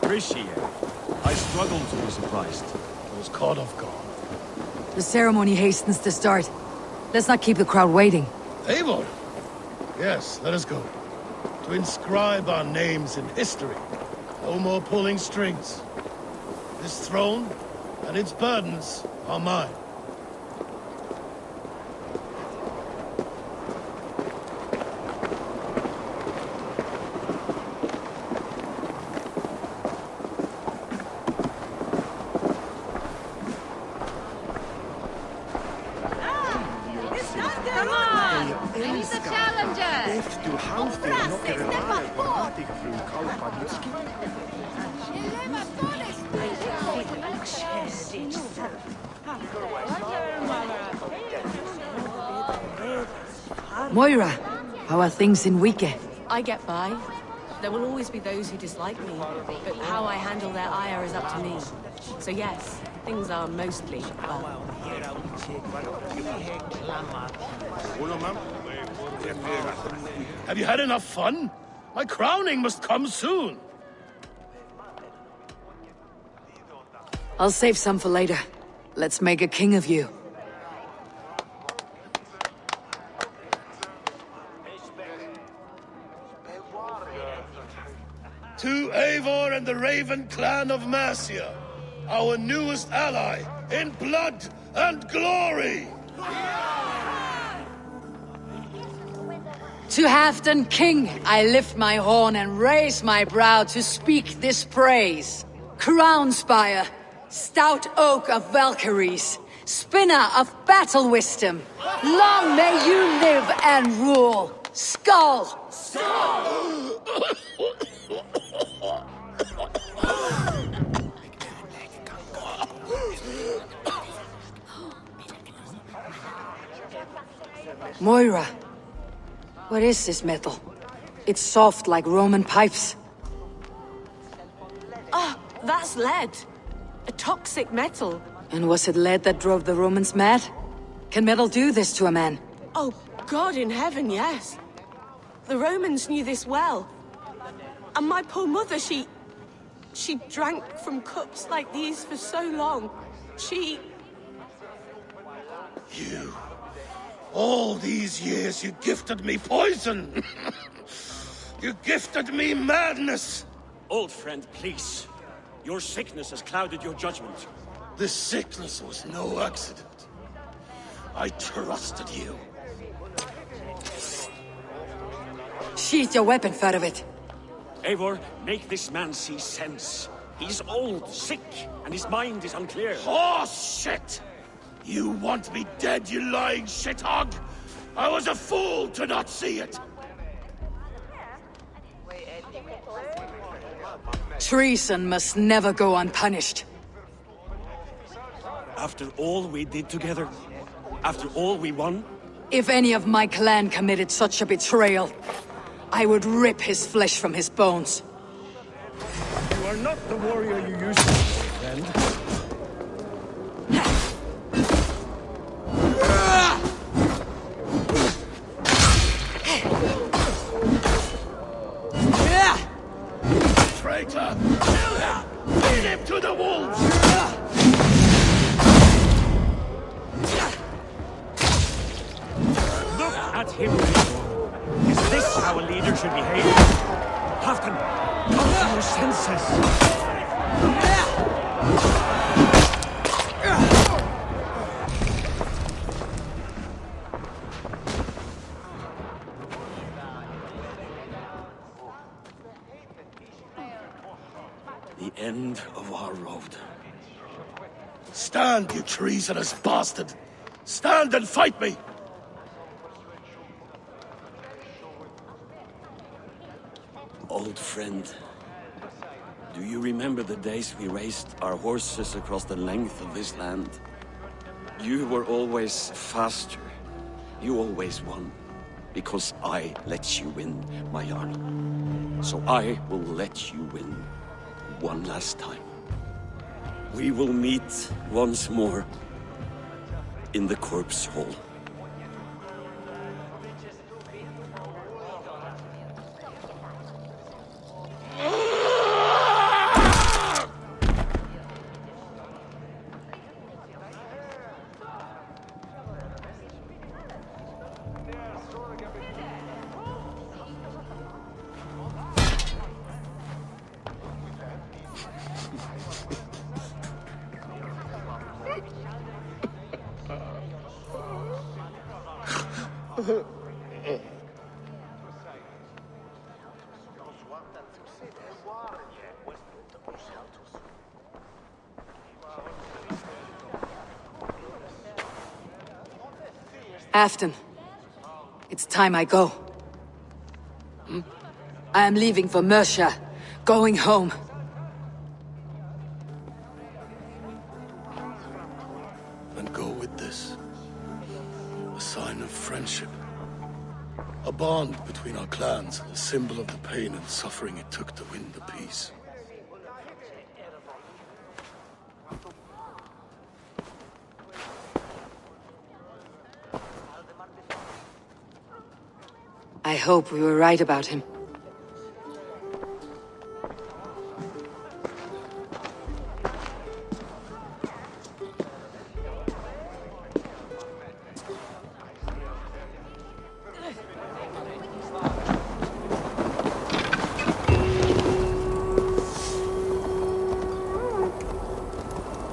appreciate. I struggle to be surprised. I was caught off guard. The ceremony hastens to start. Let's not keep the crowd waiting. Eivor! Yes, let us go. To inscribe our names in history. No more pulling strings. This throne and its burdens are mine. Moira, how are things in Wike? I get by. There will always be those who dislike me, but how I handle their ire is up to me. So yes, things are mostly well. Have you had enough fun? My crowning must come soon. I'll save some for later. Let's make a king of you. To Eivor and the Raven clan of Mercia, our newest ally in blood and glory! To Halfdan King, I lift my horn and raise my brow to speak this praise. Crown spire, stout oak of Valkyries, spinner of battle wisdom, long may you live and rule. Skull! Skull! Moira, what is this metal? It's soft like Roman pipes. Ah, that's lead. A toxic metal. And was it lead that drove the Romans mad? Can metal do this to a man? Oh, God in heaven, yes. The Romans knew this well. And my poor mother, she drank from cups like these for so long. You... All these years you gifted me poison! You gifted me madness! Old friend, please. Your sickness has clouded your judgment. This sickness was no accident. I trusted you. Sheath your weapon, Fedovit. Eivor, make this man see sense. He's old, sick, and his mind is unclear. Horse shit! You want me dead, you lying shithog? I was a fool to not see it! Treason must never go unpunished. After all we did together? After all we won? If any of my clan committed such a betrayal, I would rip his flesh from his bones. You are not the warrior you used to be, friend. Traitor! Kill him! Lead him to the wolves! Look at him, Eivor. Is this how a leader should behave? Halfdan, come to your senses. The end of our road. Stand, you treasonous bastard! Stand and fight me! Old friend, do you remember the days we raced our horses across the length of this land? You were always faster. You always won. Because I let you win, my Jarl. So I will let you win one last time. We will meet once more in the corpse hall. Afton, it's time I go. I am leaving for Mercia, going home. And go with this. A sign of friendship. A bond between our clans, a symbol of the pain and suffering it took to win the peace. I hope we were right about him.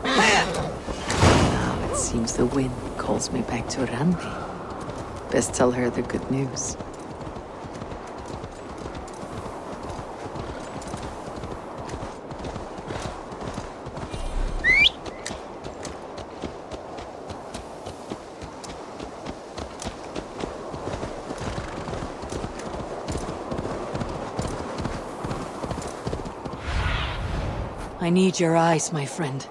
Now it seems the wind calls me back to Randy. Best tell her the good news. I need your eyes, my friend.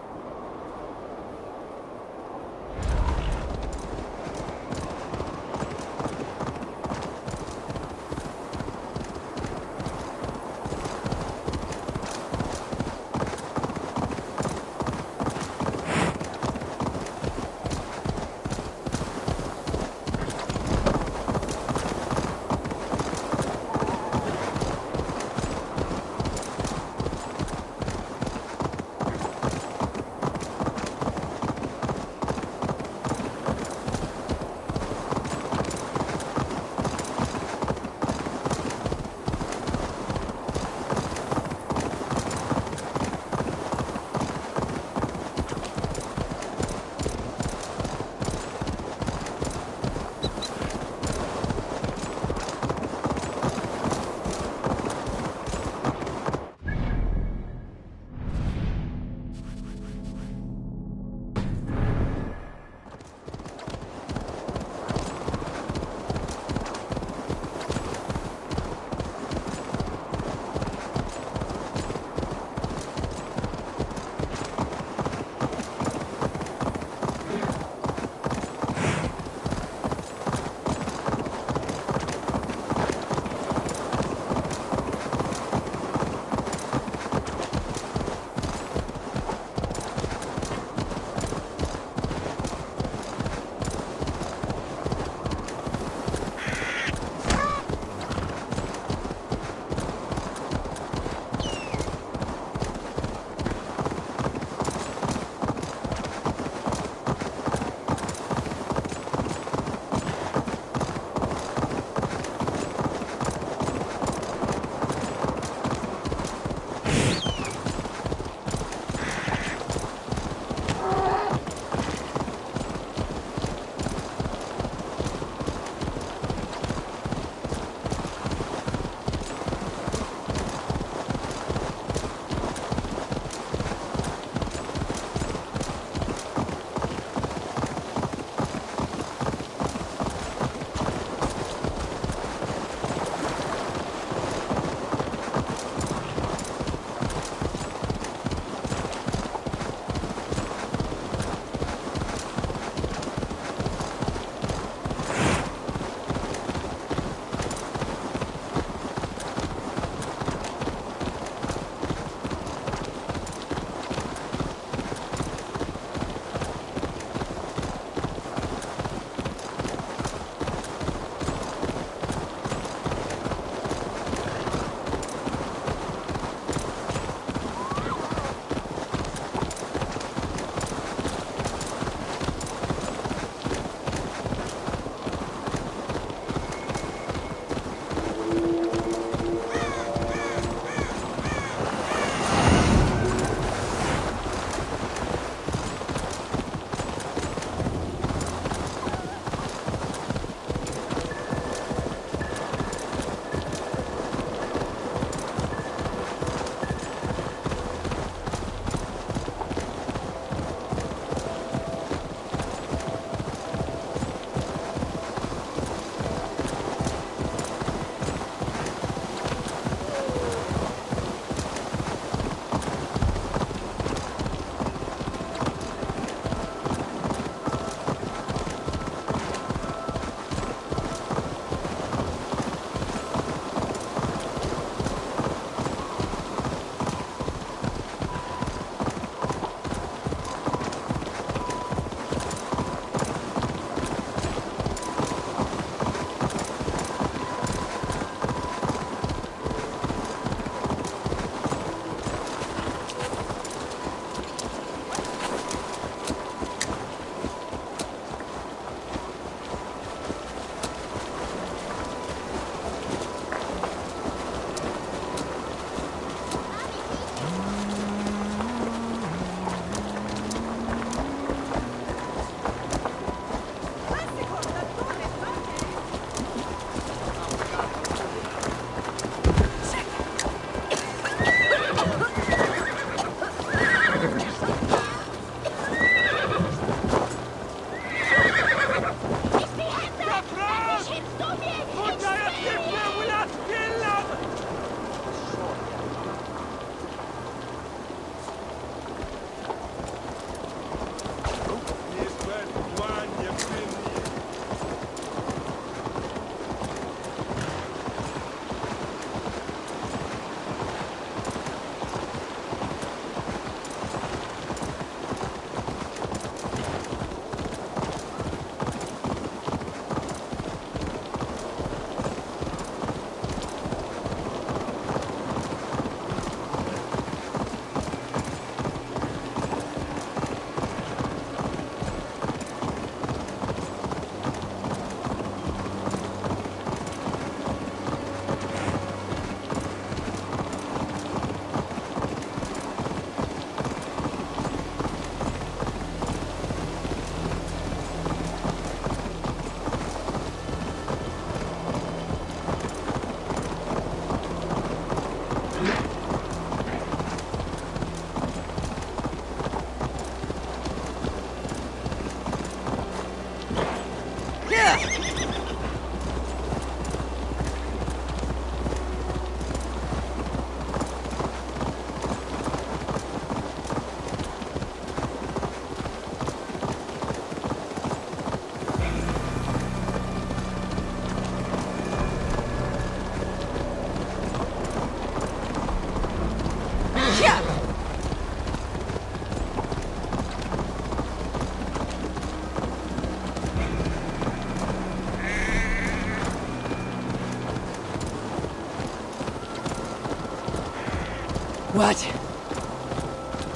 What?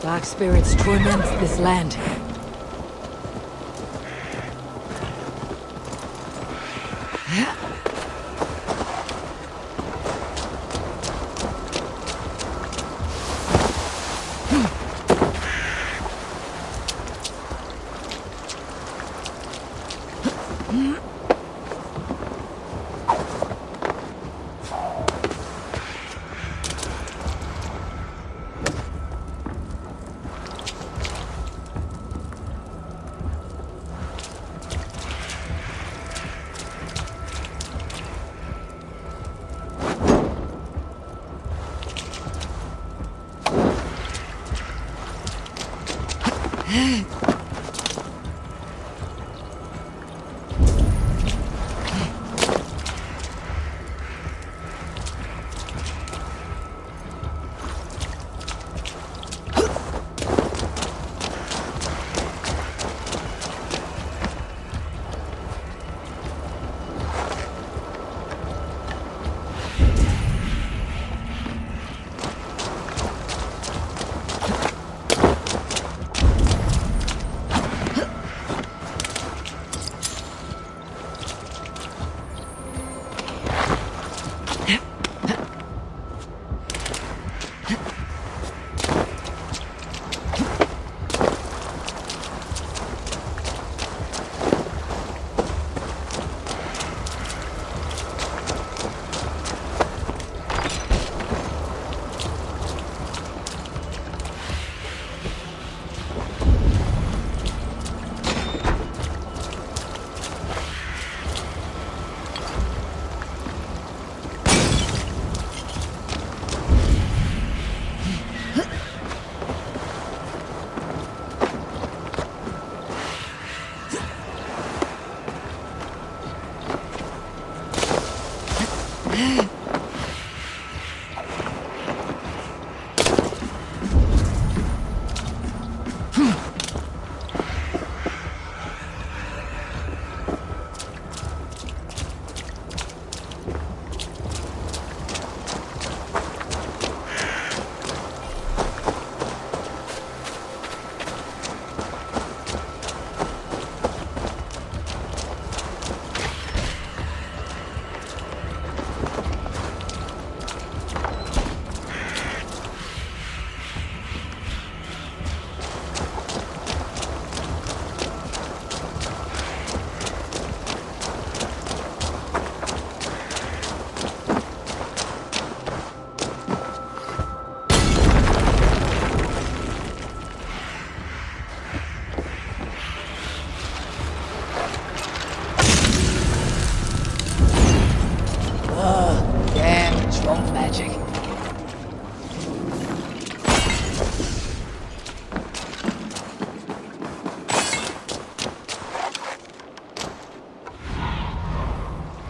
Dark spirits torment this land.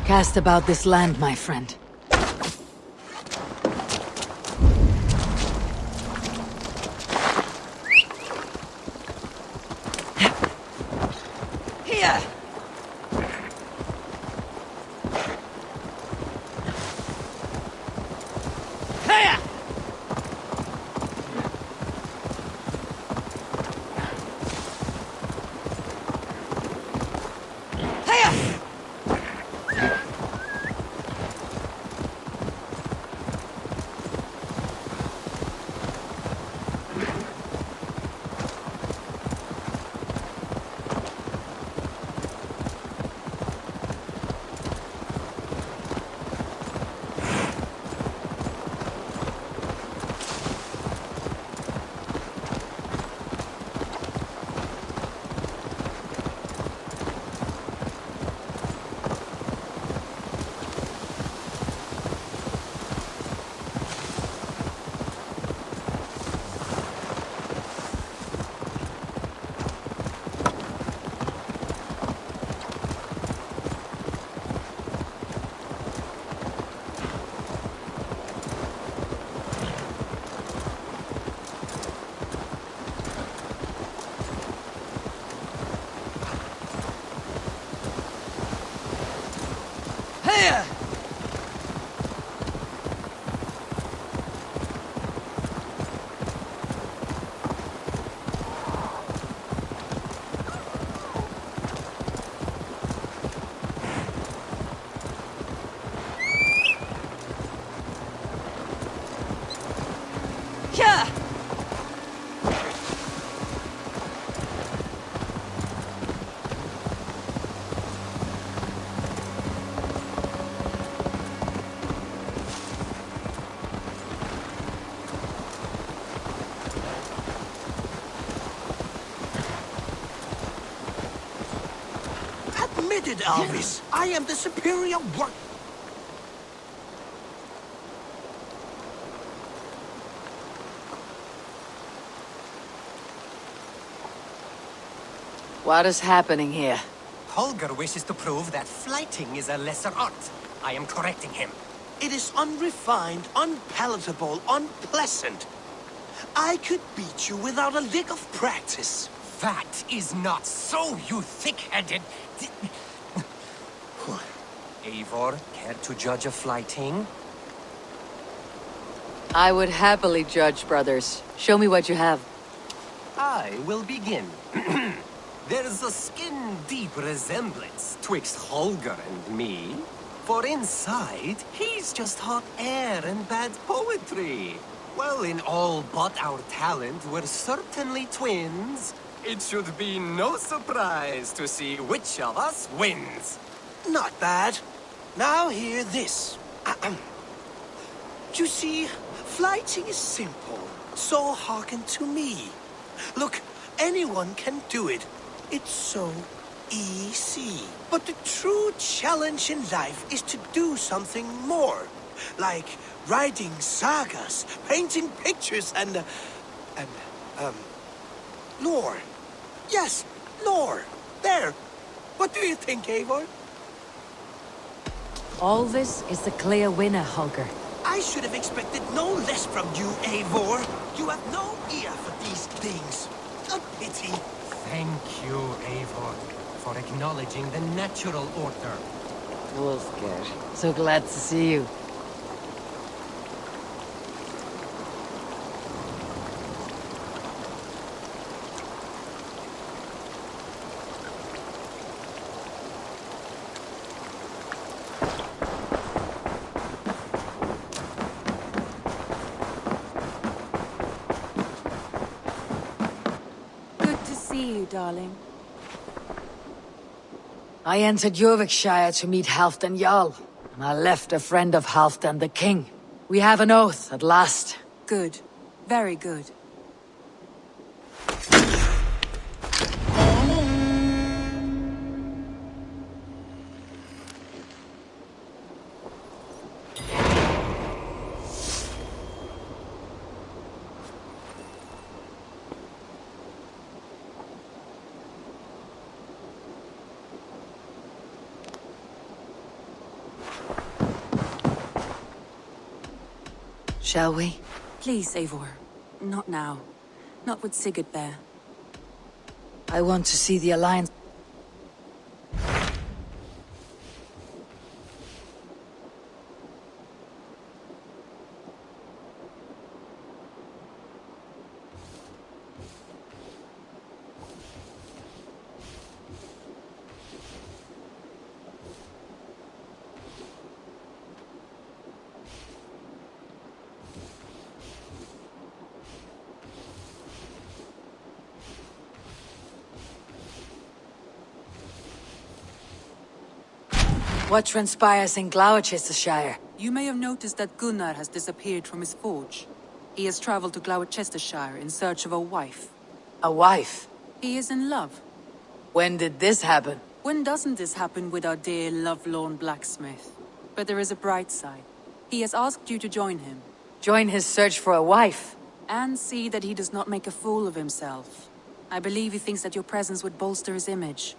Cast about this land, my friend. Here! Here! Here! Here! Admitted, Alvis. I am the superior work. What is happening here? Holger wishes to prove that flighting is a lesser art. I am correcting him. It is unrefined, unpalatable, unpleasant. I could beat you without a lick of practice. That is not so, you thick-headed... Eivor, care to judge a flighting? I would happily judge, brothers. Show me what you have. I will begin. There's a skin-deep resemblance twixt Holger and me. For inside, he's just hot air and bad poetry. Well, in all but our talent, we're certainly twins. It should be no surprise to see which of us wins. Not bad. Now hear this. You see, flighting is simple, so hearken to me. Look, anyone can do it. It's so easy. But the true challenge in life is to do something more. Like writing sagas, painting pictures, and lore. Yes, lore. There. What do you think, Eivor? All this is the clear winner, Holger. I should have expected no less from you, Eivor. You have no ear for these things. A pity. Thank you, Eivor, for acknowledging the natural order. Wolfgar, so glad to see you. Darling. I entered Jorvikshire to meet Halfdan Jarl, and I left a friend of Halfdan the King. We have an oath at last. Good. Very good. Shall we? Please, Eivor. Not now. Not with Sigurd there. I want to see the Alliance. What transpires in Gloucestershire? You may have noticed that Gunnar has disappeared from his forge. He has traveled to Gloucestershire in search of a wife. A wife? He is in love. When did this happen? When doesn't this happen with our dear lovelorn blacksmith? But there is a bright side. He has asked you to join him. Join his search for a wife? And see that he does not make a fool of himself. I believe he thinks that your presence would bolster his image.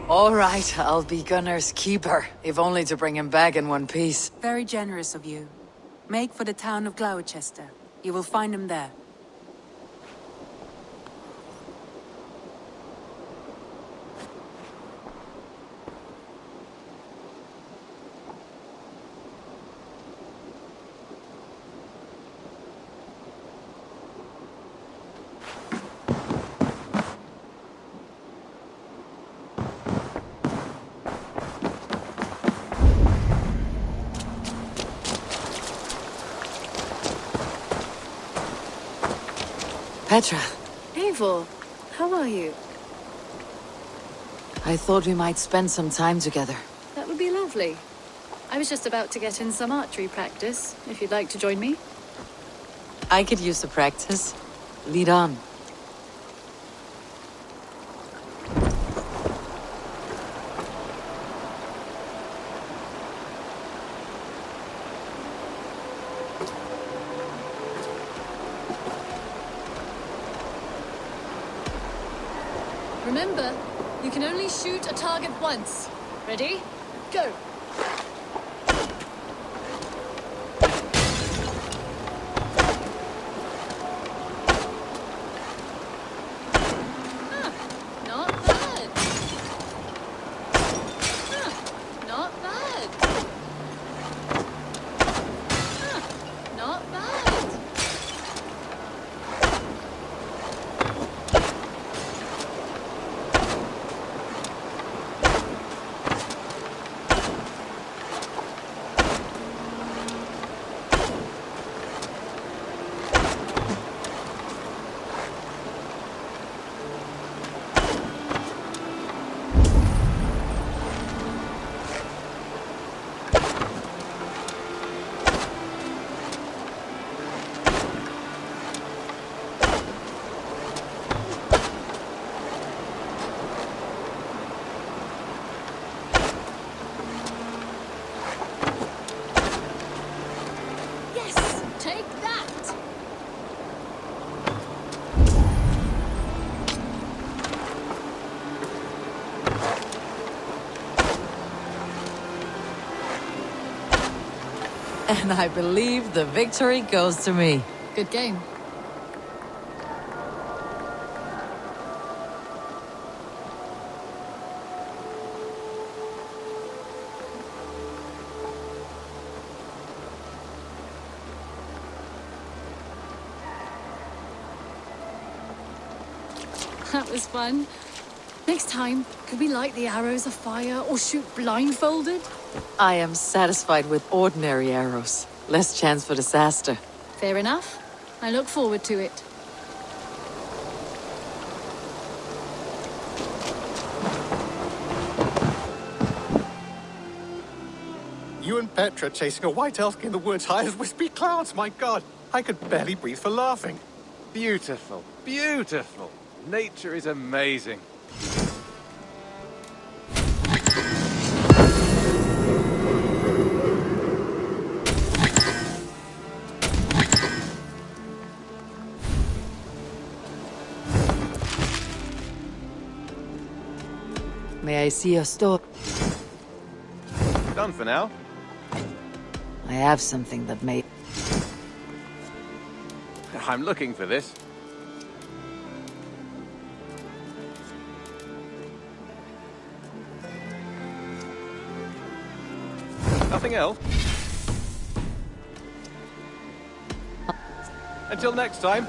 All right, I'll be Gunnar's keeper, if only to bring him back in one piece. Very generous of you. Make for the town of Gloucester. You will find him there. Petra, Eivor, how are you? I thought we might spend some time together. That would be lovely. I was just about to get in some archery practice, if you'd like to join me. I could use the practice. Lead on. Remember, you can only shoot a target once. Ready? Go! Not bad. Not bad. Not bad. Yes! Take that! And I believe the victory goes to me. Good game. That was fun. Next time, could we light the arrows afire or shoot blindfolded? I am satisfied with ordinary arrows. Less chance for disaster. Fair enough. I look forward to it. You and Petra chasing a white elk in the woods high as wispy clouds, my god! I could barely breathe for laughing. Beautiful, beautiful. Nature is amazing. May I see your store? Done for now. I have something that may... I'm looking for this. Nothing else? Until next time.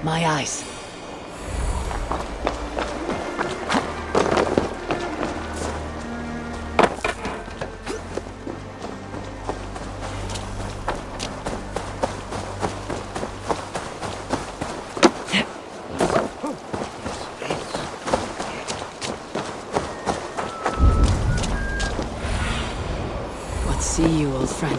my eyes. What see you, old friend?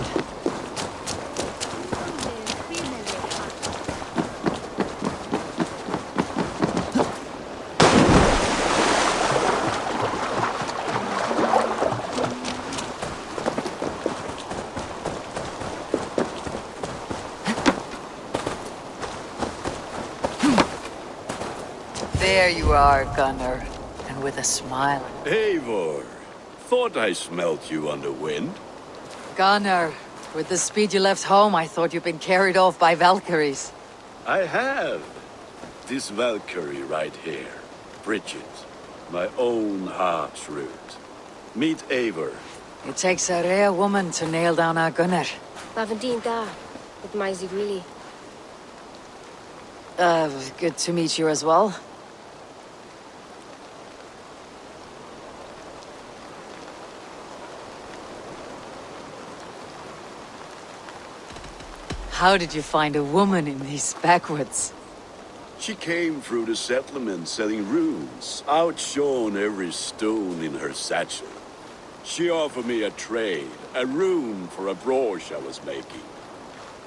There you are, Gunnar, and with a smile. Eivor, thought I smelt you on the wind. Gunnar, with the speed you left home, I thought you'd been carried off by Valkyries. I have. This Valkyrie right here, Bridget, my own heart's root. Meet Eivor. It takes a rare woman to nail down our Gunnar. Lavendine da, with Maisie really. Good to meet you as well. How did you find a woman in these backwoods? She came through the settlement selling runes, outshone every stone in her satchel. She offered me a trade, a rune for a brooch I was making.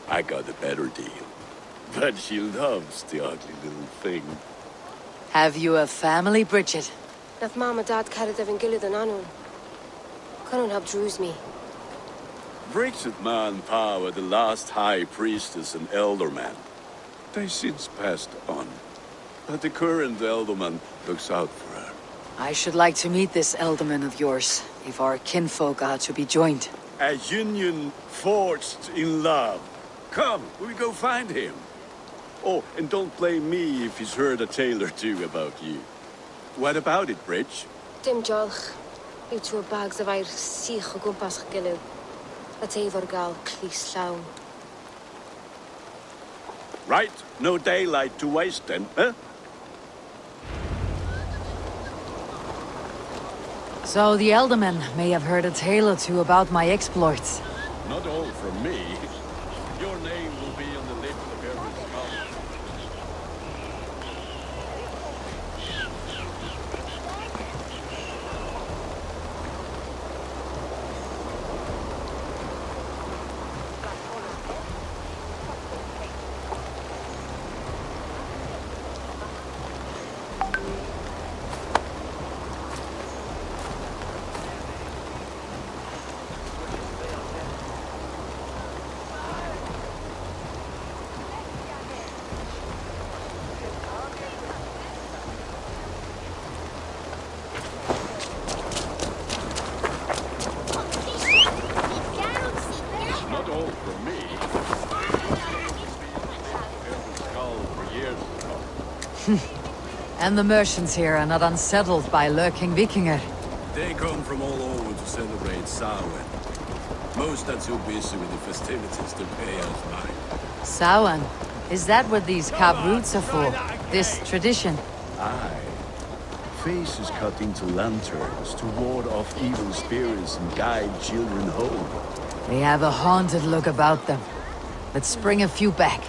I got a better deal. But she loves the ugly little thing. Have you a family, Bridget? Naf mom and dad carried Evan Gillard and Anun. Cannon helped druise me. Bridget man power the last high priestess and elderman. They since passed on. But the current elderman looks out for her. I should like to meet this elderman of yours, if our kinfolk are to be joined. A union forged in love. Come, we go find him. Oh, and don't blame me if he's heard a tale or two about you. What about it, Bridge? Dim jolch. You two bags of air sich o gwmpas gilydd. A teifr gal clis llawn. Right, no daylight to waste then, huh? So the elderman may have heard a tale or two about my exploits. Not all from me. Your name will be on the list of every scholar. Not all from me. Every skull for years to come. And the merchants here are not unsettled by lurking Vikinger. They come from all over to celebrate Samhain. Most are too busy with the festivities to pay us mind. Samhain? Is that what these carved roots are for? This tradition? Aye. Faces cut into lanterns to ward off evil spirits and guide children home. They have a haunted look about them. Let's bring a few back.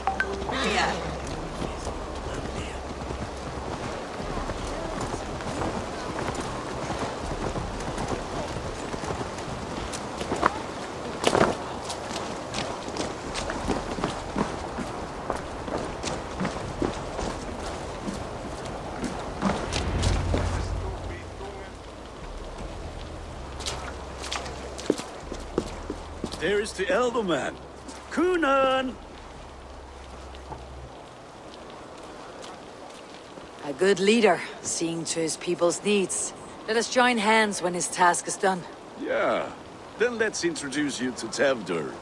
There is the elderman. Kunan! A good leader, seeing to his people's needs. Let us join hands when his task is done. Yeah. Then let's introduce you to Tevdur.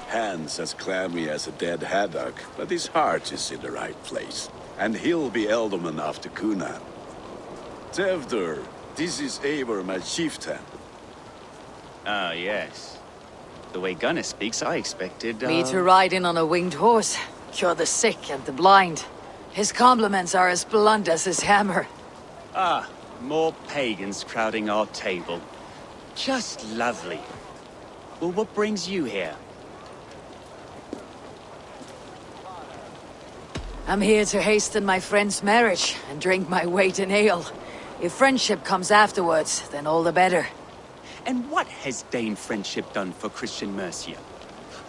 Hands as clammy as a dead haddock, but his heart is in the right place. And he'll be elderman after Kunan. Tevdur, this is Eivor, my chieftain. Ah, yes. The way Gunnar speaks, I expected, Me to ride in on a winged horse, cure the sick and the blind. His compliments are as blunt as his hammer. Ah, more pagans crowding our table. Just lovely. Well, what brings you here? I'm here to hasten my friend's marriage and drink my weight in ale. If friendship comes afterwards, then all the better. And what has Dane friendship done for Christian Mercia?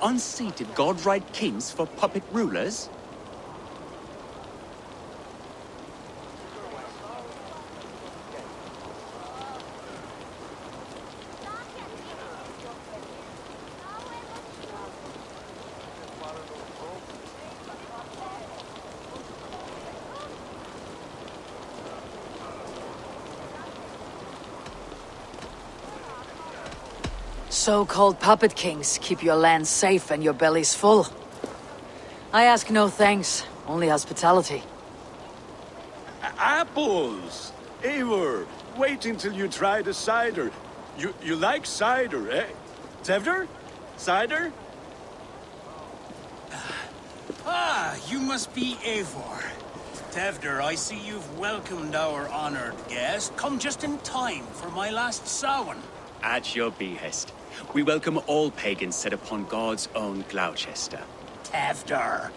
Unseated godright kings for puppet rulers? So-called puppet kings keep your land safe and your bellies full. I ask no thanks, only hospitality. Apples! Eivor, wait until you try the cider. You like cider, eh? Tevder? Cider? Ah, you must be Eivor. Tevder, I see you've welcomed our honored guest. Come just in time for my last Samhain. At your behest. We welcome all pagans set upon God's own Gloucester. Tevder,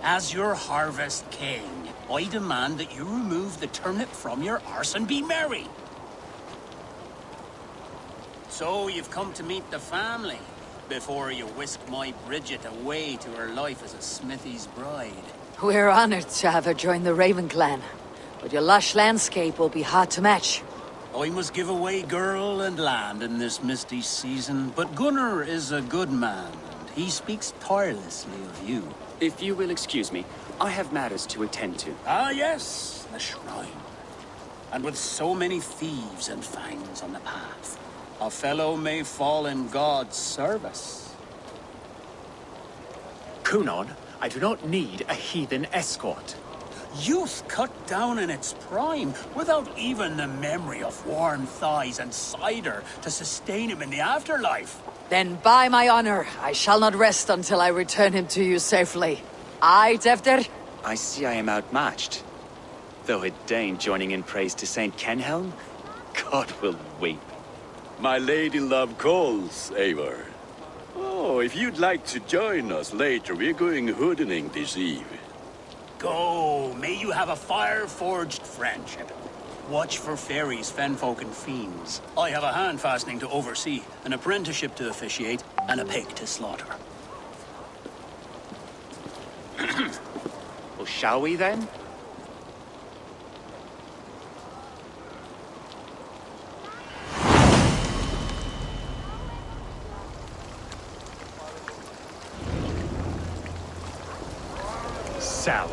as your harvest king, I demand that you remove the turnip from your arse and be merry. So you've come to meet the family before you whisk my Bridget away to her life as a smithy's bride. We're honored to have her join the Raven clan, but your lush landscape will be hard to match. I must give away girl and land in this misty season, but Gunnar is a good man, and he speaks tirelessly of you. If you will excuse me, I have matters to attend to. Ah, yes, the shrine. And with so many thieves and fangs on the path, a fellow may fall in God's service. Kunon, I do not need a heathen escort. Youth cut down in its prime, without even the memory of warm thighs and cider to sustain him in the afterlife. Then by my honor, I shall not rest until I return him to you safely. Aye, Tevder? I see I am outmatched. Though a Dane joining in praise to Saint Kenhelm, God will weep. My lady love calls, Eivor. Oh, if you'd like to join us later, we're going hoodening this eve. Go, may you have a fire-forged friendship. Watch for fairies, fenfolk, and fiends. I have a hand fastening to oversee, an apprenticeship to officiate, and a pig to slaughter. Well, shall we then? Sour.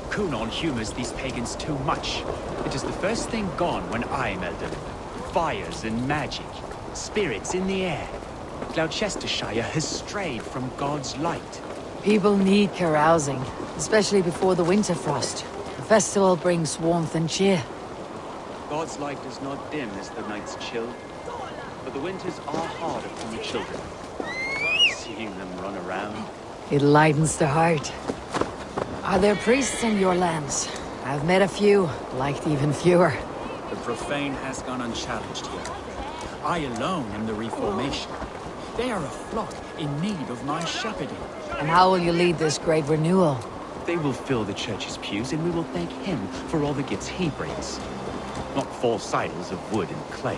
Kunon humors these pagans too much. It is the first thing gone when I met them. Fires and magic, spirits in the air. Gloucestershire has strayed from God's light. People need carousing, especially before the winter frost. The festival brings warmth and cheer. God's light does not dim as the nights chill, but the winters are hard upon the children. Seeing them run around. It lightens the heart. Are there priests in your lands? I've met a few, liked even fewer. The profane has gone unchallenged here. I alone am the Reformation. They are a flock in need of my shepherding. And how will you lead this great renewal? They will fill the church's pews, and we will thank him for all the gifts he brings. Not false idols of wood and clay.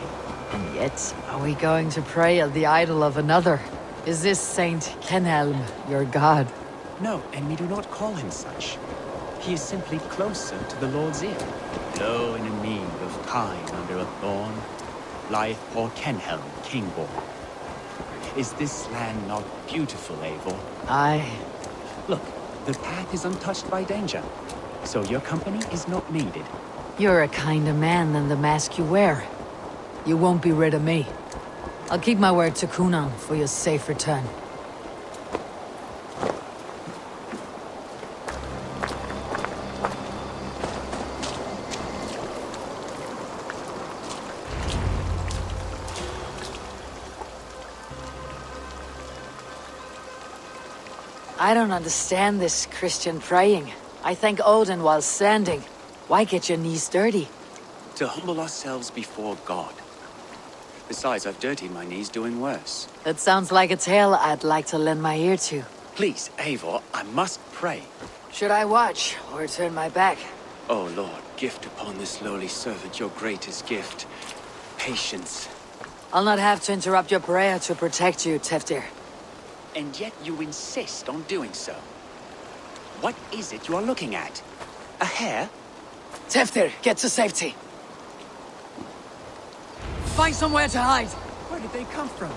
And yet, are we going to pray at the idol of another? Is this Saint Kenhelm your god? No, and we do not call him such. He is simply closer to the Lord's ear. Low in a mead of thyme under a thorn, lieth poor Kenhelm, kingborn. Is this land not beautiful, Eivor? Aye. Look, the path is untouched by danger, so your company is not needed. You're a kinder man than the mask you wear. You won't be rid of me. I'll keep my word to Kunon for your safe return. I don't understand this Christian praying. I thank Odin while standing. Why get your knees dirty? To humble ourselves before God. Besides, I've dirtied my knees doing worse. That sounds like a tale I'd like to lend my ear to. Please, Eivor, I must pray. Should I watch, or turn my back? Oh Lord, gift upon this lowly servant your greatest gift. Patience. I'll not have to interrupt your prayer to protect you, Teftir. And yet you insist on doing so. What is it you are looking at? A hare? Teftir, get to safety. Find somewhere to hide. Where did they come from?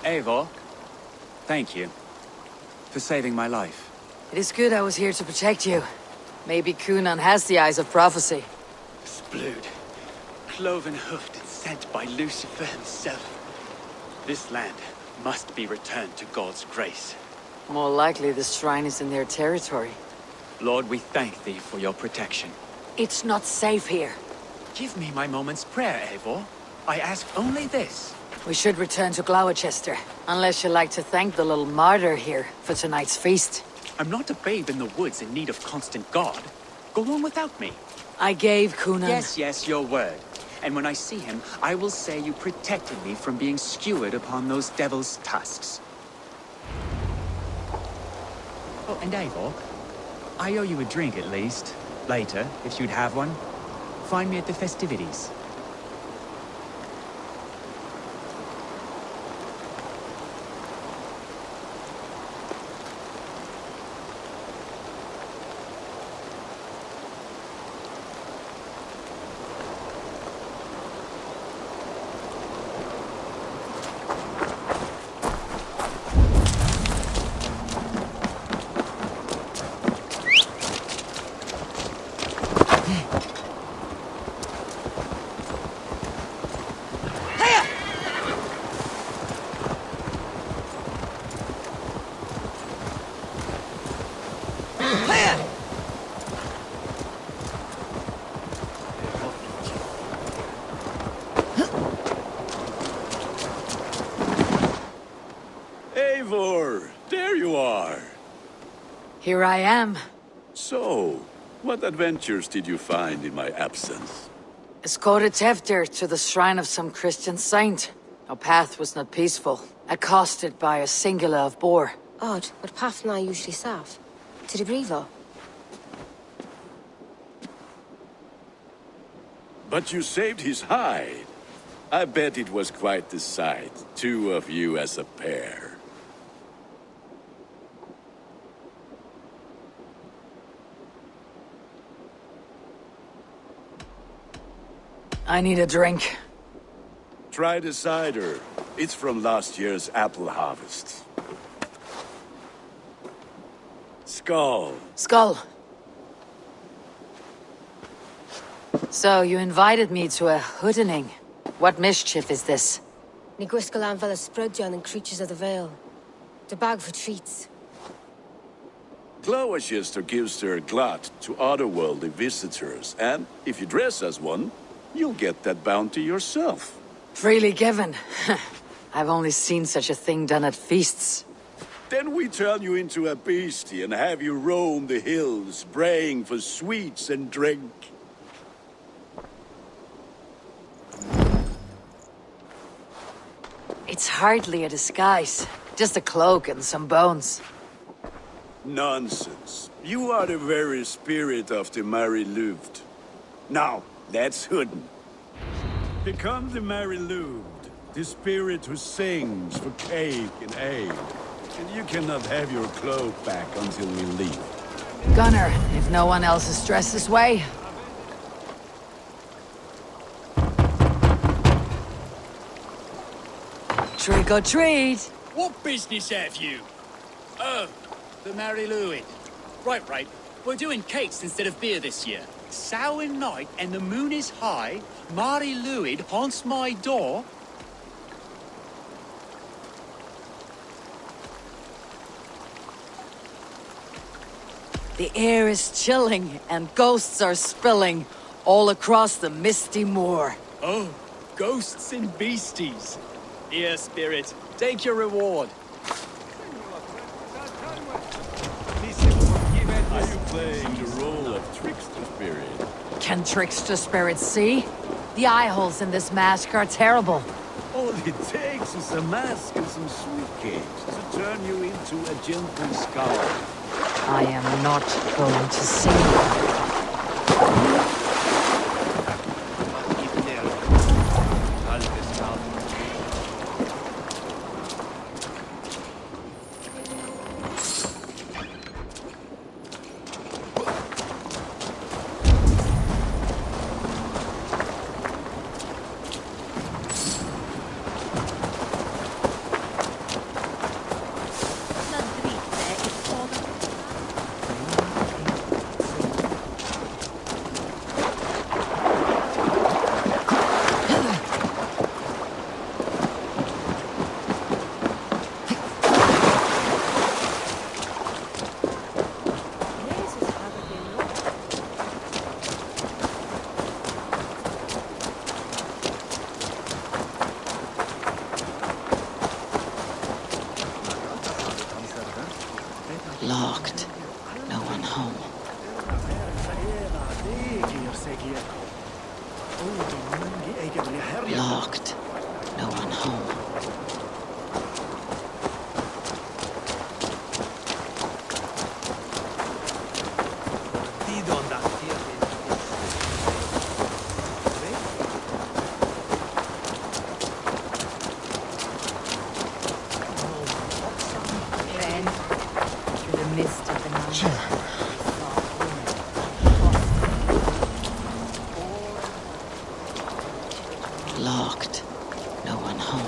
Eivor, thank you for saving my life. It is good I was here to protect you. Maybe Kunan has the eyes of prophecy. Bllod, cloven-hoofed and sent by Lucifer himself. This land must be returned to God's grace. More likely the shrine is in their territory. Lord, we thank thee for your protection. It's not safe here. Give me my moment's prayer, Eivor. I ask only this. We should return to Gloucester, unless you like to thank the little martyr here for tonight's feast. I'm not a babe in the woods in need of constant guard. Go on without me. I gave Kunan... Yes, your word. And when I see him, I will say you protected me from being skewered upon those devil's tusks. Oh, and Eivor, I owe you a drink at least. Later, if you'd have one. Find me at the festivities. Eivor, there you are. Here I am. So, what adventures did you find in my absence? Escorted Teftir to the shrine of some Christian saint. Our path was not peaceful, accosted by a singular of boar. Odd, but path na usually safe. To the brifo. But you saved his hide. I bet it was quite the sight, two of you as a pair. I need a drink. Try the cider. It's from last year's apple harvest. Skull. Skull. So, you invited me to a hoodening. What mischief is this? Ní gwisgo an fel ysbrydion and creatures of the Vale. The bag for treats. Gloucester gives their glut to otherworldly visitors, and if you dress as one, you'll get that bounty yourself. Freely given. I've only seen such a thing done at feasts. Then we turn you into a beastie and have you roam the hills, braying for sweets and drink. It's hardly a disguise. Just a cloak and some bones. Nonsense. You are the very spirit of the Mary Louved. Now, that's Hooden. Become the Mary Louved, the spirit who sings for cake and ale. And you cannot have your cloak back until we leave. Gunner, if no one else is dressed this way. Trick or treat! What business have you? Oh, the Mary Louis. Right. We're doing cakes instead of beer this year. Samhain night and the moon is high. Mary Louis haunts my door. The air is chilling and ghosts are spilling all across the misty moor. Oh, ghosts and beasties. Here, spirit, take your reward. Are you playing the role of trickster spirit? Can trickster spirits see? The eye holes in this mask are terrible. All it takes is a mask and some sweet cakes to turn you into a gentle scholar. I am not going to sing. Locked. No one home. Locked. No one home. Mist of the night. Locked. No one home.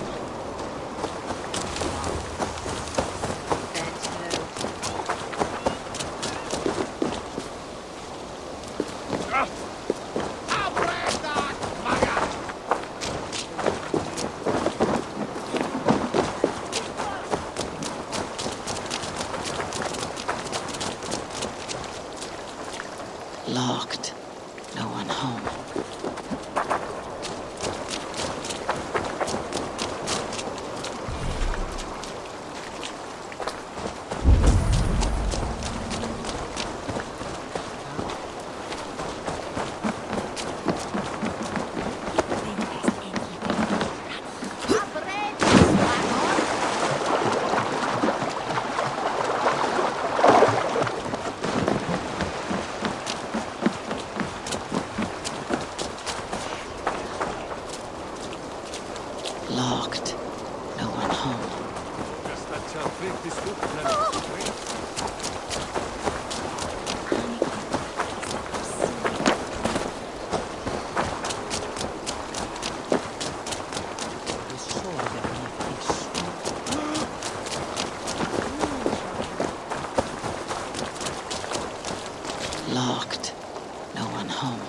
Locked. No one home. Locked. No one home. Locked. No one home.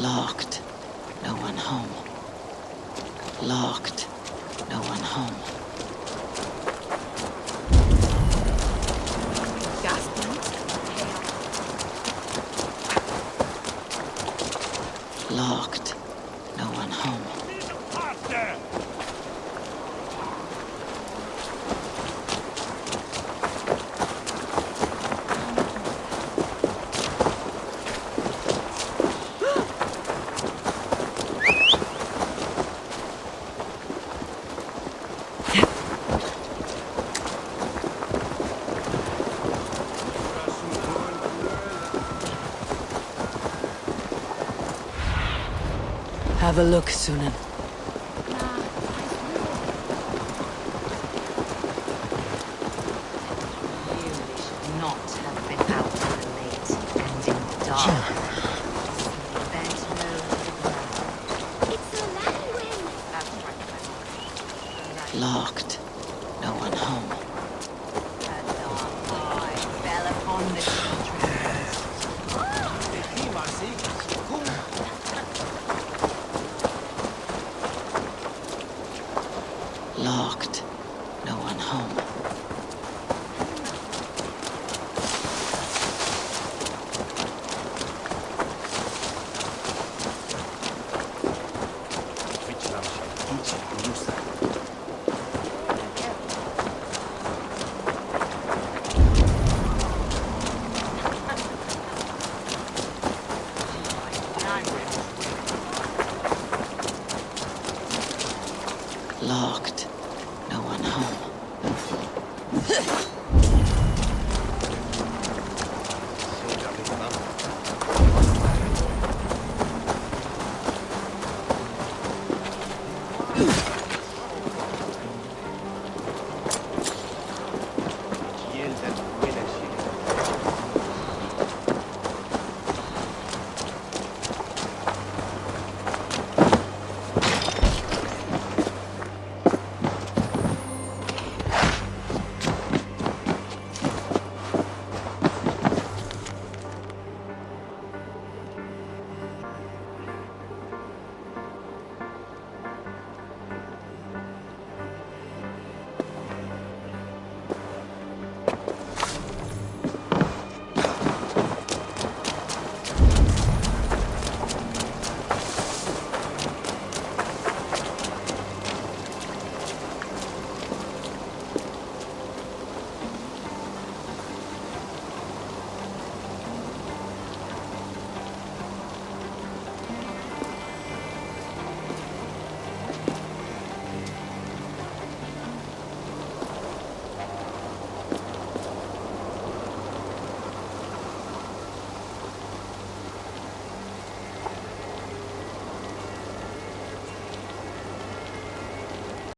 Locked. No one home. Locked. No one home. Locked. No one home. Have a look, Sunan. You should not